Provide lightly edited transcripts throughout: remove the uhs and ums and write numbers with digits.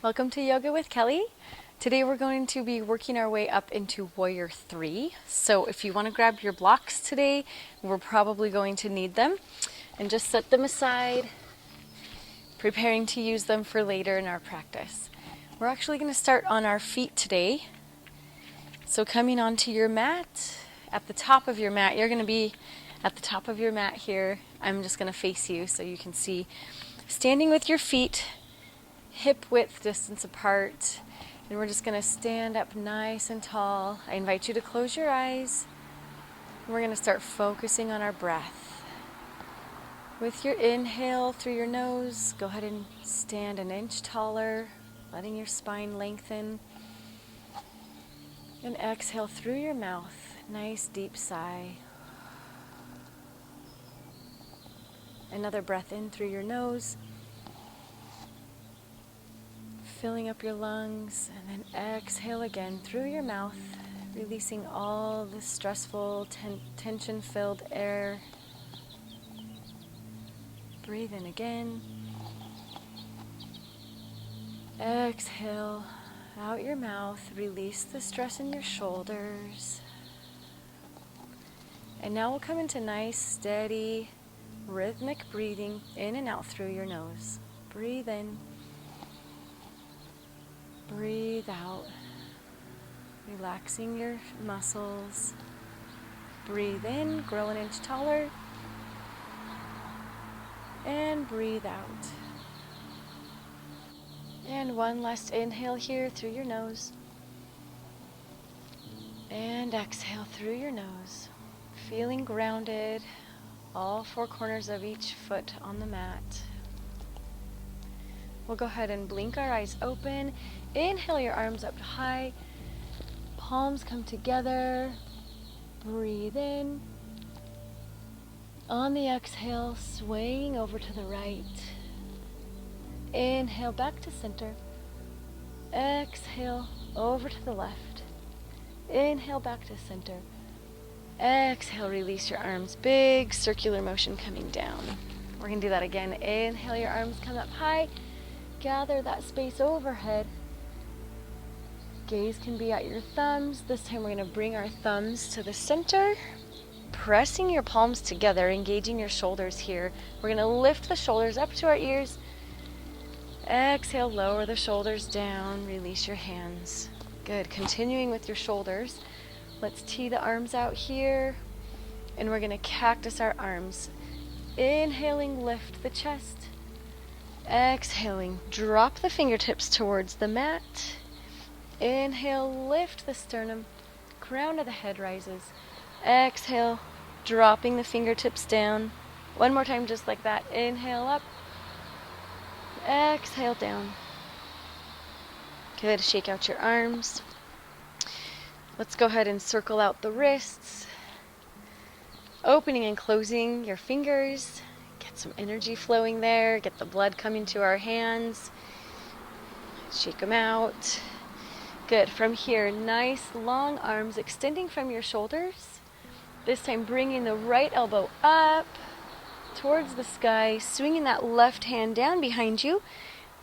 Welcome to Yoga with Kelly. Today we're going to be working our way up into Warrior 3. So if you want to grab your blocks today, we're probably going to need them. And just set them aside, preparing to use them for later in our practice. We're actually going to start on our feet today. So coming onto your mat, at the top of your mat, you're going to be at the top of your mat here. I'm just going to face you so you can see. Standing with your feet hip width distance apart, and we're just going to stand up nice and tall. I invite you to close your eyes. We're going to start focusing on our breath. With your inhale through your nose, go ahead and stand an inch taller, letting your spine lengthen. And exhale through your mouth, nice deep sigh. Another breath in through your nose, filling up your lungs, and then exhale again through your mouth, releasing all the stressful, tension-filled air. Breathe in again. Exhale out your mouth, release the stress in your shoulders. And now we'll come into nice, steady, rhythmic breathing in and out through your nose. Breathe in. Breathe out, relaxing your muscles. Breathe in, grow an inch taller. And breathe out. And one last inhale here through your nose. And exhale through your nose. Feeling grounded, all four corners of each foot on the mat. We'll go ahead and blink our eyes open. Inhale your arms up high. Palms come together. Breathe in. On the exhale, swaying over to the right. Inhale back to center. Exhale over to the left. Inhale back to center. Exhale, release your arms. Big circular motion coming down. We're going to do that again. Inhale, your arms come up high. Gather that space overhead. Gaze can be at your thumbs. This time we're going to bring our thumbs to the center, pressing your palms together, engaging your shoulders here. We're going to lift the shoulders up to our ears. Exhale, lower the shoulders down, release your hands. Good. Continuing with your shoulders. Let's tee the arms out here, and we're going to cactus our arms. Inhaling, lift the chest. Exhaling, drop the fingertips towards the mat. Inhale, lift the sternum, crown of the head rises. Exhale, dropping the fingertips down. One more time, just like that. Inhale up. Exhale down. Good. Shake out your arms. Let's go ahead and circle out the wrists. Opening and closing your fingers. Get some energy flowing there. Get the blood coming to our hands. Shake them out. Good. From here, nice long arms extending from your shoulders. This time bringing the right elbow up towards the sky, swinging that left hand down behind you,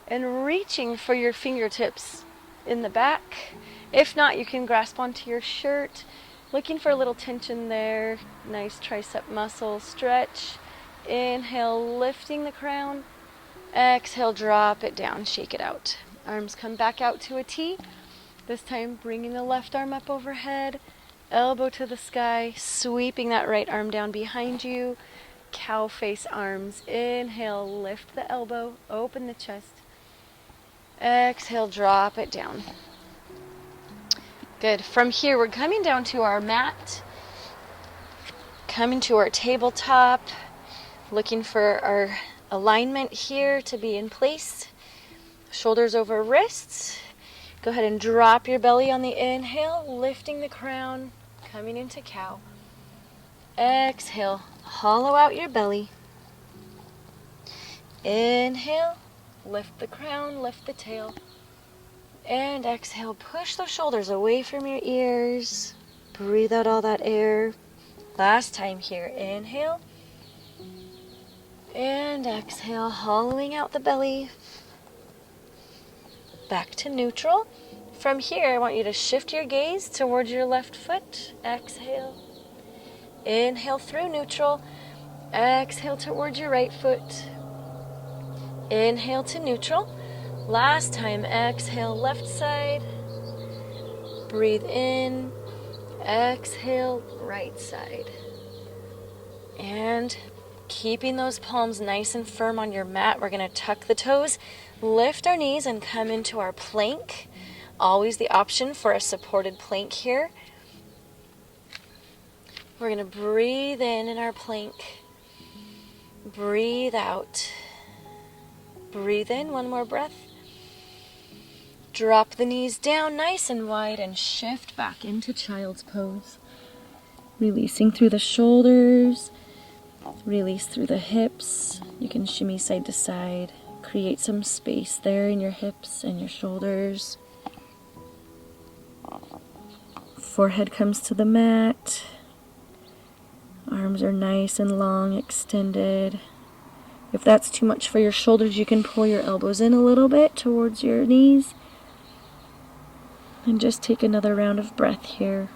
and reaching for your fingertips in the back. If not, you can grasp onto your shirt, looking for a little tension there. Nice tricep muscle stretch. Inhale, lifting the crown. Exhale, drop it down, shake it out. Arms come back out to a T. This time, bringing the left arm up overhead, elbow to the sky, sweeping that right arm down behind you. Cow face arms. Inhale, lift the elbow, open the chest. Exhale, drop it down. Good. From here, we're coming down to our mat, coming to our tabletop, looking for our alignment here to be in place. Shoulders over wrists. Go ahead and drop your belly on the inhale, lifting the crown, coming into cow. Exhale, hollow out your belly. Inhale, lift the crown, lift the tail. And exhale, push those shoulders away from your ears. Breathe out all that air. Last time here, inhale. And exhale, hollowing out the belly. back to neutral. From here, I want you to shift your gaze towards your left foot. Exhale. Inhale through neutral. Exhale towards your right foot. Inhale to neutral. Last time, exhale left side. Breathe in. Exhale right side. And keeping those palms nice and firm on your mat, we're going to tuck the toes, lift our knees, and come into our plank. Always the option for a supported plank here. We're going to breathe in our plank. Breathe out. Breathe in, one more breath. Drop the knees down nice and wide and shift back into child's pose. Releasing through the shoulders, release through the hips. You can shimmy side to side. Create some space there in your hips and your shoulders. Forehead comes to the mat. Arms are nice and long, extended. If that's too much for your shoulders, you can pull your elbows in a little bit towards your knees. And just take another round of breath here.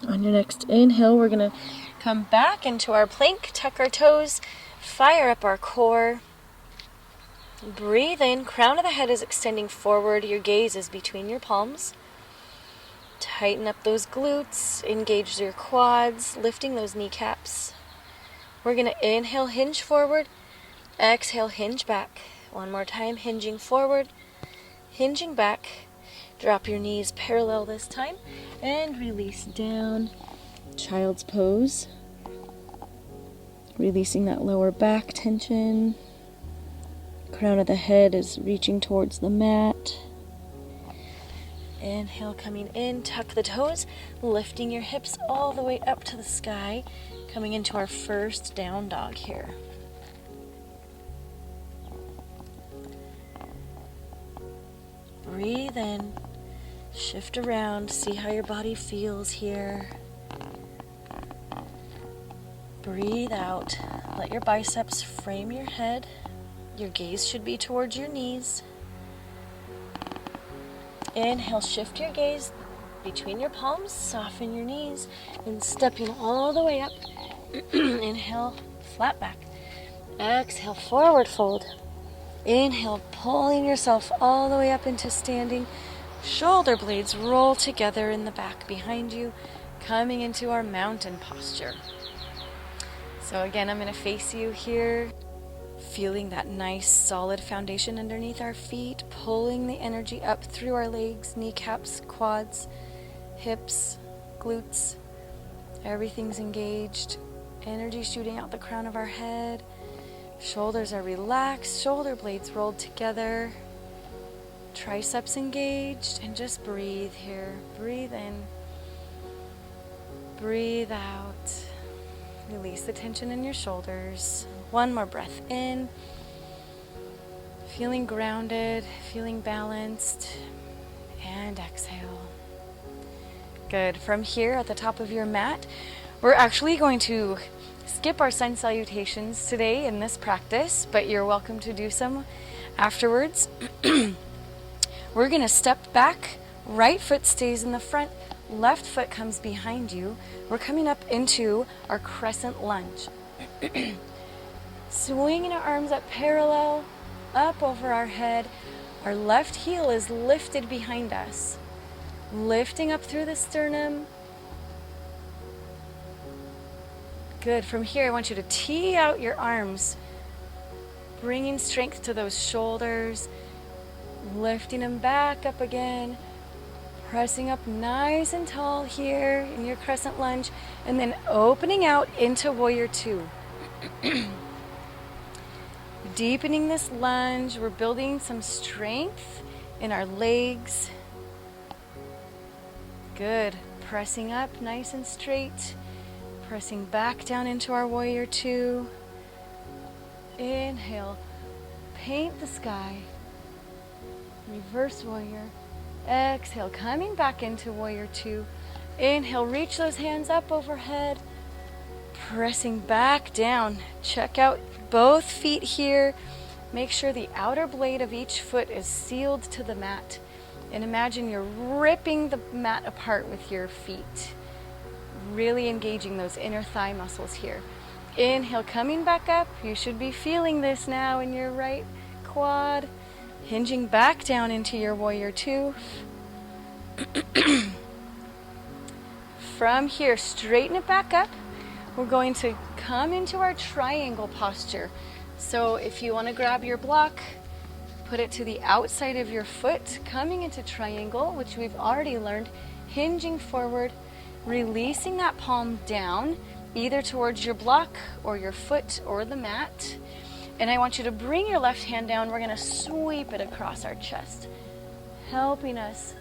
On your next inhale, we're going to come back into our plank, tuck our toes, fire up our core. Breathe in, crown of the head is extending forward, your gaze is between your palms. Tighten up those glutes, engage your quads, lifting those kneecaps. We're going to inhale, hinge forward, exhale, hinge back. One more time, hinging forward, hinging back. Drop your knees parallel this time, and release down. Child's pose. Releasing that lower back tension. Crown of the head is reaching towards the mat. Inhale, coming in, tuck the toes, lifting your hips all the way up to the sky, coming into our first down dog here. Breathe in, shift around, see how your body feels here. Breathe out, let your biceps frame your head. Your gaze should be towards your knees. Inhale, shift your gaze between your palms, soften your knees, and stepping all the way up. Inhale, flat back. Exhale, forward fold. Inhale, pulling yourself all the way up into standing. Shoulder blades roll together in the back behind you, coming into our mountain posture. So again, I'm going to face you here. Feeling that nice solid foundation underneath our feet, pulling the energy up through our legs, kneecaps, quads, hips, glutes. Everything's engaged. Energy shooting out the crown of our head. Shoulders are relaxed, shoulder blades rolled together. Triceps engaged, and just breathe here. Breathe in. Breathe out. Release the tension in your shoulders. One more breath in. Feeling grounded, feeling balanced. And exhale. Good. From here at the top of your mat, we're actually going to skip our sun salutations today in this practice, but you're welcome to do some afterwards. We're going to step back. Right foot stays in the front. Left foot comes behind you. We're coming up into our crescent lunge. Swinging our arms up parallel, up over our head. Our left heel is lifted behind us. Lifting up through the sternum. Good. From here, I want you to tee out your arms, bringing strength to those shoulders, lifting them back up again, pressing up nice and tall here in your crescent lunge, and then opening out into warrior two. Deepening this lunge, we're building some strength in our legs. Good. Pressing up nice and straight. Pressing back down into our warrior two. Inhale. Paint the sky. Reverse warrior. Exhale. Coming back into warrior two. Inhale. Reach those hands up overhead. Pressing back down. Check out both feet here. Make sure the outer blade of each foot is sealed to the mat. And imagine you're ripping the mat apart with your feet. Really engaging those inner thigh muscles here. Inhale, coming back up. You should be feeling this now in your right quad. Hinging back down into your warrior two. From here, straighten it back up. We're going to come into our triangle posture. So if you want to grab your block, put it to the outside of your foot, coming into triangle, which we've already learned, hinging forward, releasing that palm down, either towards your block or your foot or the mat. And I want you to bring your left hand down. We're going to sweep it across our chest, helping us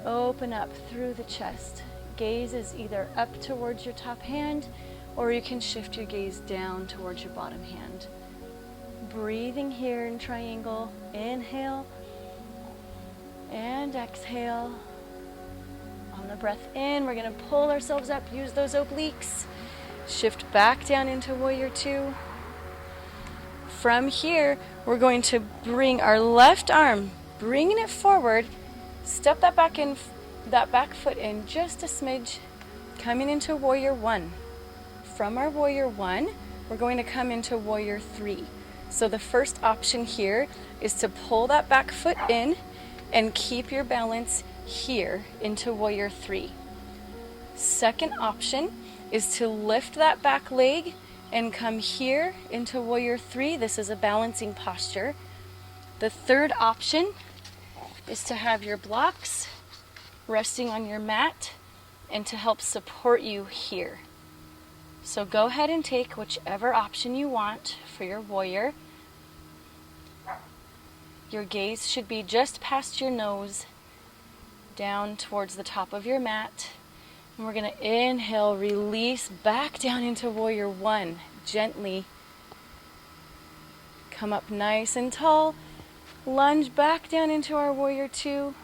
open up through the chest. Gaze is either up towards your top hand, or you can shift your gaze down towards your bottom hand. Breathing here in triangle. Inhale and exhale. On the breath in, we're going to pull ourselves up, use those obliques. Shift back down into warrior two. From here, we're going to bring our left arm, bringing it forward, step that back foot in just a smidge, coming into warrior one. From our warrior one, we're going to come into warrior three. So the first option here is to pull that back foot in and keep your balance here into warrior three. Second option is to lift that back leg and come here into warrior three. This is a balancing posture. The third option is to have your blocks resting on your mat and to help support you here. So go ahead and take whichever option you want for your warrior. Your gaze should be just past your nose, down towards the top of your mat. And we're going to inhale, release back down into warrior one. Gently come up nice and tall. Lunge back down into our warrior two.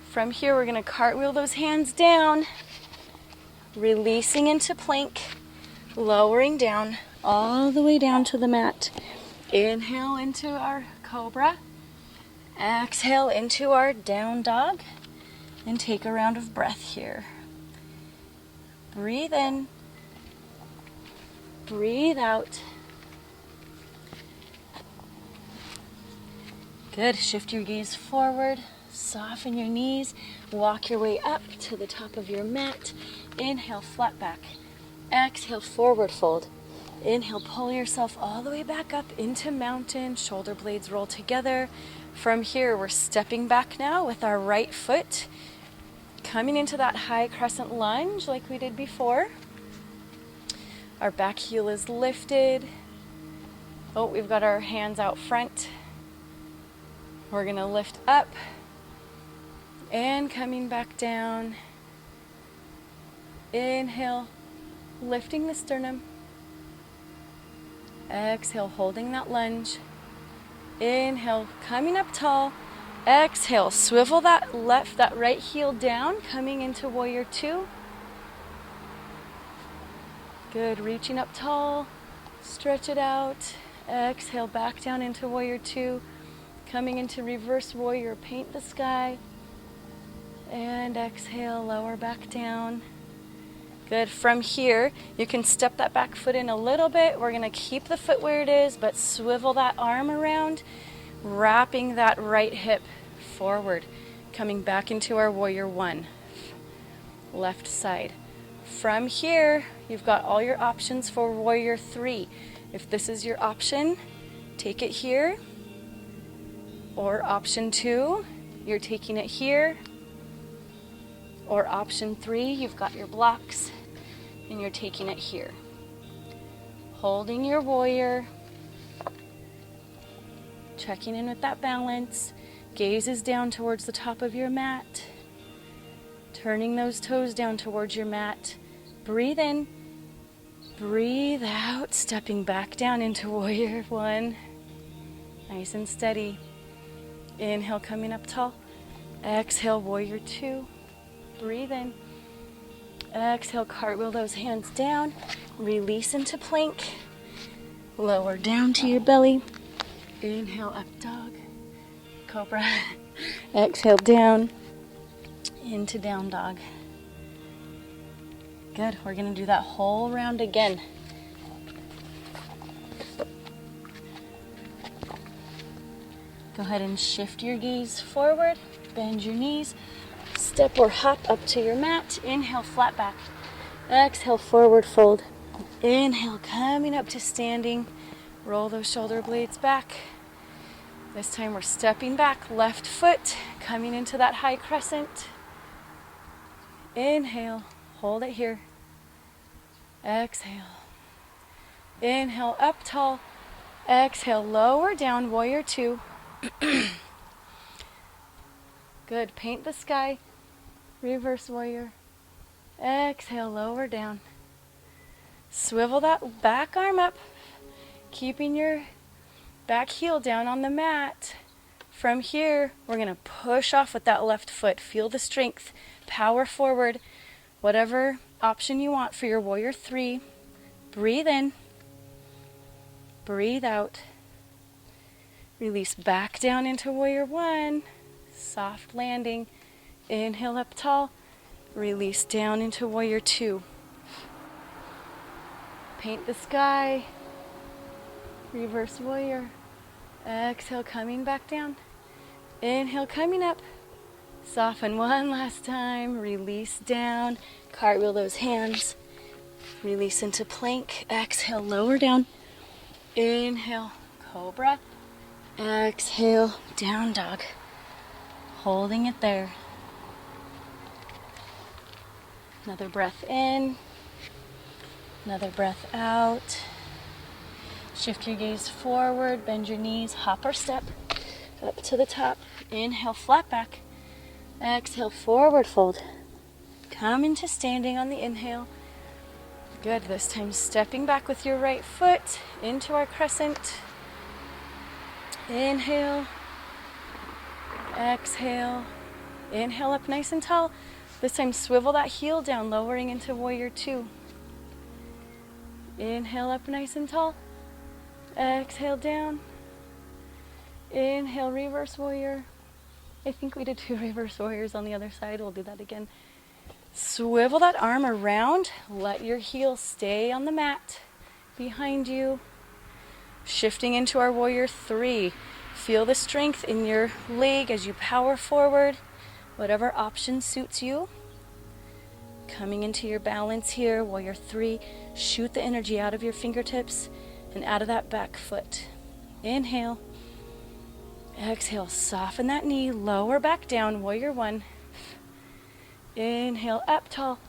From here, we're going to cartwheel those hands down, releasing into plank, lowering down all the way down to the mat. Inhale into our cobra. Exhale into our down dog. And take a round of breath here. Breathe in. Breathe out. Good. Shift your gaze forward. Soften your knees. Walk your way up to the top of your mat. Inhale, flat back. Exhale, forward fold. Inhale, pull yourself all the way back up into mountain. Shoulder blades roll together. From here, we're stepping back now with our right foot, coming into that high crescent lunge like we did before. Our back heel is lifted. Oh, we've got our hands out front. We're going to lift up and coming back down. Inhale, lifting the sternum. Exhale, holding that lunge. Inhale, coming up tall. Exhale, swivel that right heel down, coming into warrior two. Good, reaching up tall. Stretch it out. Exhale, back down into warrior two. Coming into reverse warrior, paint the sky. And exhale, lower back down. Good. From here, you can step that back foot in a little bit. We're going to keep the foot where it is, but swivel that arm around, wrapping that right hip forward, coming back into our warrior one, left side. From here, you've got all your options for warrior three. If this is your option, take it here. Or option two, you're taking it here. Or option three, you've got your blocks and you're taking it here. Holding your warrior, checking in with that balance. Gaze is down towards the top of your mat. Turning those toes down towards your mat. Breathe in, breathe out, stepping back down into warrior one. Nice and steady. Inhale, coming up tall. Exhale, warrior two. Breathe in. Exhale, cartwheel those hands down. Release into plank. Lower down to your belly. Inhale, up dog, cobra. Exhale, down into down dog. Good. We're going to do that whole round again. Go ahead and shift your gaze forward. Bend your knees. Step or hop up to your mat. Inhale, flat back. Exhale, forward fold. Inhale, coming up to standing. Roll those shoulder blades back. This time we're stepping back, left foot, coming into that high crescent. Inhale, hold it here. Exhale. Inhale, up tall. Exhale, lower down, warrior two. Good, paint the sky. Reverse warrior. Exhale, lower down. Swivel that back arm up, keeping your back heel down on the mat. From here, we're going to push off with that left foot. Feel the strength. Power forward. Whatever option you want for your warrior three. Breathe in. Breathe out. Release back down into warrior one. Soft landing. Inhale up tall. Release down into warrior two. Paint the sky. Reverse warrior. Exhale, coming back down. Inhale, coming up. Soften one last time. Release down. Cartwheel those hands. Release into plank. Exhale, lower down. Inhale, cobra. Exhale, down dog. Holding it there. Another breath in. Another breath out. Shift your gaze forward, bend your knees, hop or step up to the top. Inhale, flat back. Exhale, forward fold. Come into standing on the inhale. Good, this time stepping back with your right foot into our crescent. Inhale. Exhale. Inhale up nice and tall. This time swivel that heel down, lowering into warrior two. Inhale up nice and tall. Exhale down. Inhale, reverse warrior. I think we did 2 reverse warriors on the other side. We'll do that again. Swivel that arm around. Let your heel stay on the mat behind you. Shifting into our warrior three. Feel the strength in your leg as you power forward. Whatever option suits you. Coming into your balance here, warrior three. Shoot the energy out of your fingertips and out of that back foot. Inhale. Exhale, soften that knee, lower back down, warrior one. Inhale, up tall,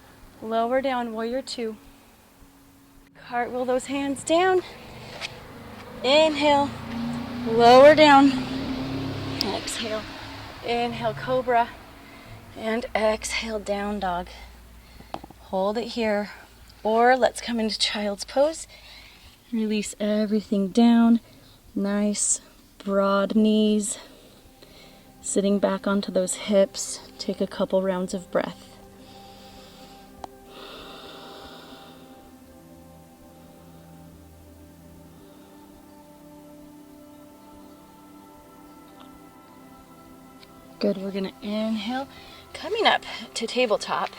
lower down, warrior two. Cartwheel those hands down. Inhale, lower down. Exhale, inhale, cobra. And exhale, down dog. Hold it here. Or let's come into child's pose. Release everything down. Nice, broad knees. Sitting back onto those hips. Take a couple rounds of breath. Good, we're gonna inhale, coming up to tabletop,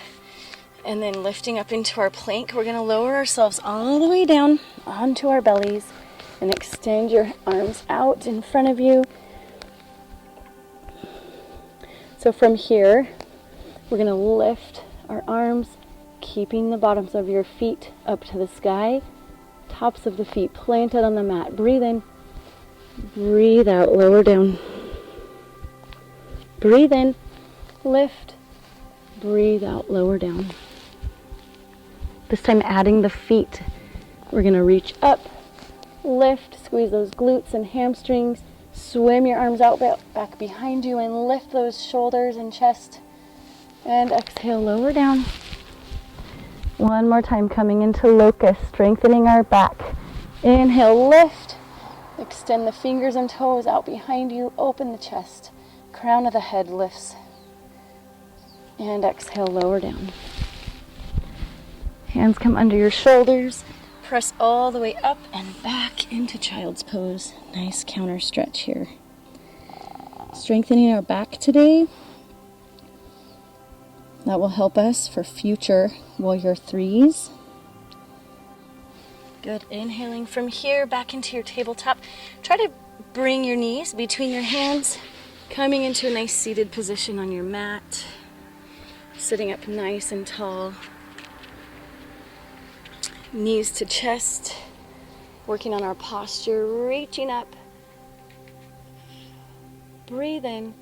and then lifting up into our plank. We're gonna lower ourselves all the way down onto our bellies and extend your arms out in front of you. So from here, we're gonna lift our arms, keeping the bottoms of your feet up to the sky, tops of the feet planted on the mat. Breathe in, breathe out, lower down. Breathe in, lift, breathe out, lower down. This time adding the feet. We're gonna reach up, lift, squeeze those glutes and hamstrings, swim your arms out back behind you and lift those shoulders and chest. And exhale, lower down. One more time, coming into locust, strengthening our back. Inhale, lift, extend the fingers and toes out behind you, open the chest. Crown of the head lifts. And exhale, lower down. Hands come under your shoulders. press all the way up and back into child's pose. Nice counter stretch here. Strengthening our back today. That will help us for future warrior threes. Good. Inhaling from here back into your tabletop. Try to bring your knees between your hands, coming into a nice seated position on your mat. Sitting up nice and tall. Knees to chest. Working on our posture, reaching up. Breathe in.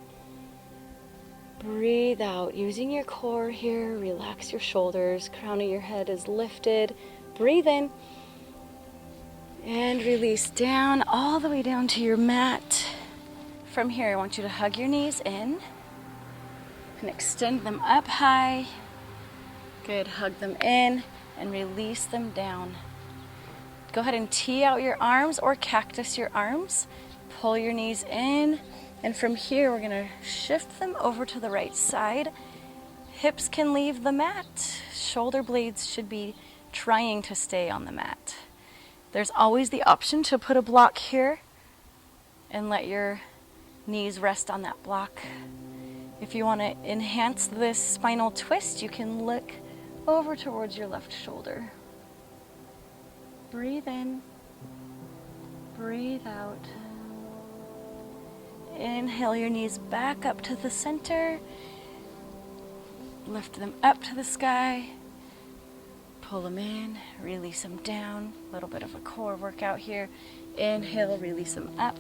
Breathe out. Using your core here, relax your shoulders. Crown of your head is lifted. Breathe in. And release down, all the way down to your mat. From here, I want you to hug your knees in and extend them up high. Good, hug them in and release them down. Go ahead and tee out your arms or cactus your arms. Pull your knees in, and from here, we're gonna shift them over to the right side. Hips can leave the mat. Shoulder blades should be trying to stay on the mat. There's always the option to put a block here and let your knees rest on that block. If you want to enhance this spinal twist, you can look over towards your left shoulder. Breathe in, breathe out. Inhale your knees back up to the center. Lift them up to the sky. Pull them in, release them down. A little bit of a core workout here. Inhale, release them up.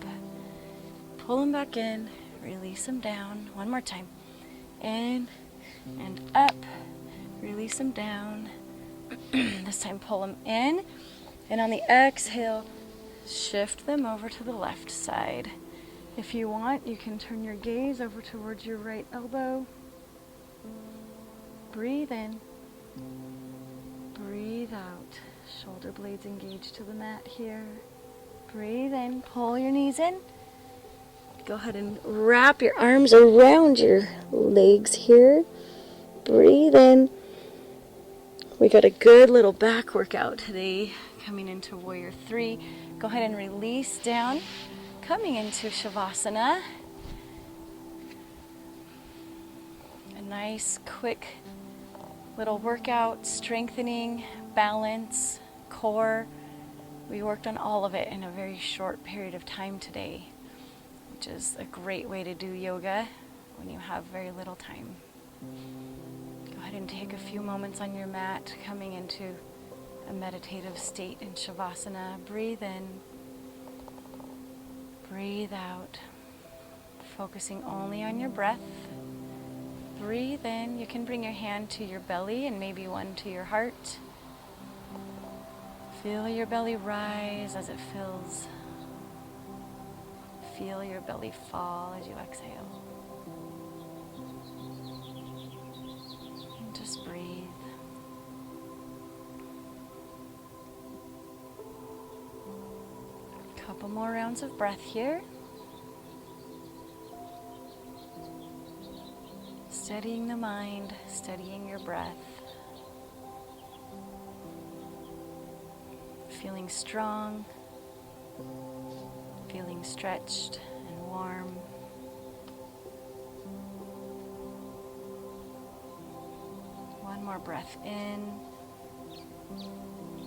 Pull them back in, release them down. One more time. In and up, release them down. This time pull them in. And on the exhale, shift them over to the left side. If you want, you can turn your gaze over towards your right elbow. Breathe in. Breathe out. Shoulder blades engaged to the mat here. Breathe in. Pull your knees in. Go ahead and wrap your arms around your legs here. Breathe in. We got a good little back workout today coming into Warrior 3. Go ahead and release down. Coming into Shavasana. A nice, quick little workout, strengthening, balance, core. We worked on all of it in a very short period of time today, which is a great way to do yoga when you have very little time. Go ahead and take a few moments on your mat, coming into a meditative state in Shavasana. Breathe in, breathe out, focusing only on your breath. Breathe in. You can bring your hand to your belly and maybe one to your heart. Feel your belly rise as it fills. Feel your belly fall as you exhale. And just breathe. Couple more rounds of breath here. Steadying the mind, steadying your breath. Feeling strong, feeling stretched and warm. One more breath in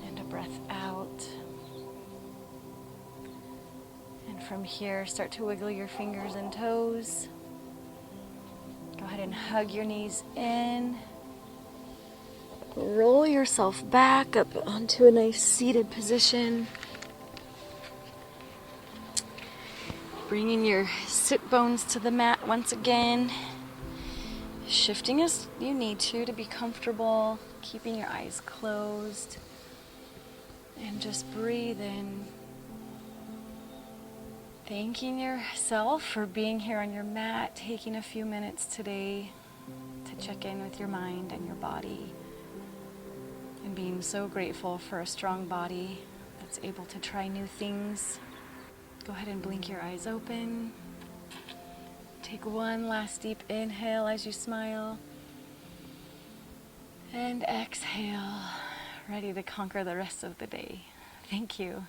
and a breath out. And from here, start to wiggle your fingers and toes. Go ahead and hug your knees in. Roll yourself back up onto a nice seated position. Bringing your sit bones to the mat once again. Shifting as you need to be comfortable. Keeping your eyes closed. And just breathe in. Thanking yourself for being here on your mat, taking a few minutes today to check in with your mind and your body, and being so grateful for a strong body that's able to try new things. Go ahead and blink your eyes open. Take one last deep inhale as you smile, and exhale, ready to conquer the rest of the day. Thank you.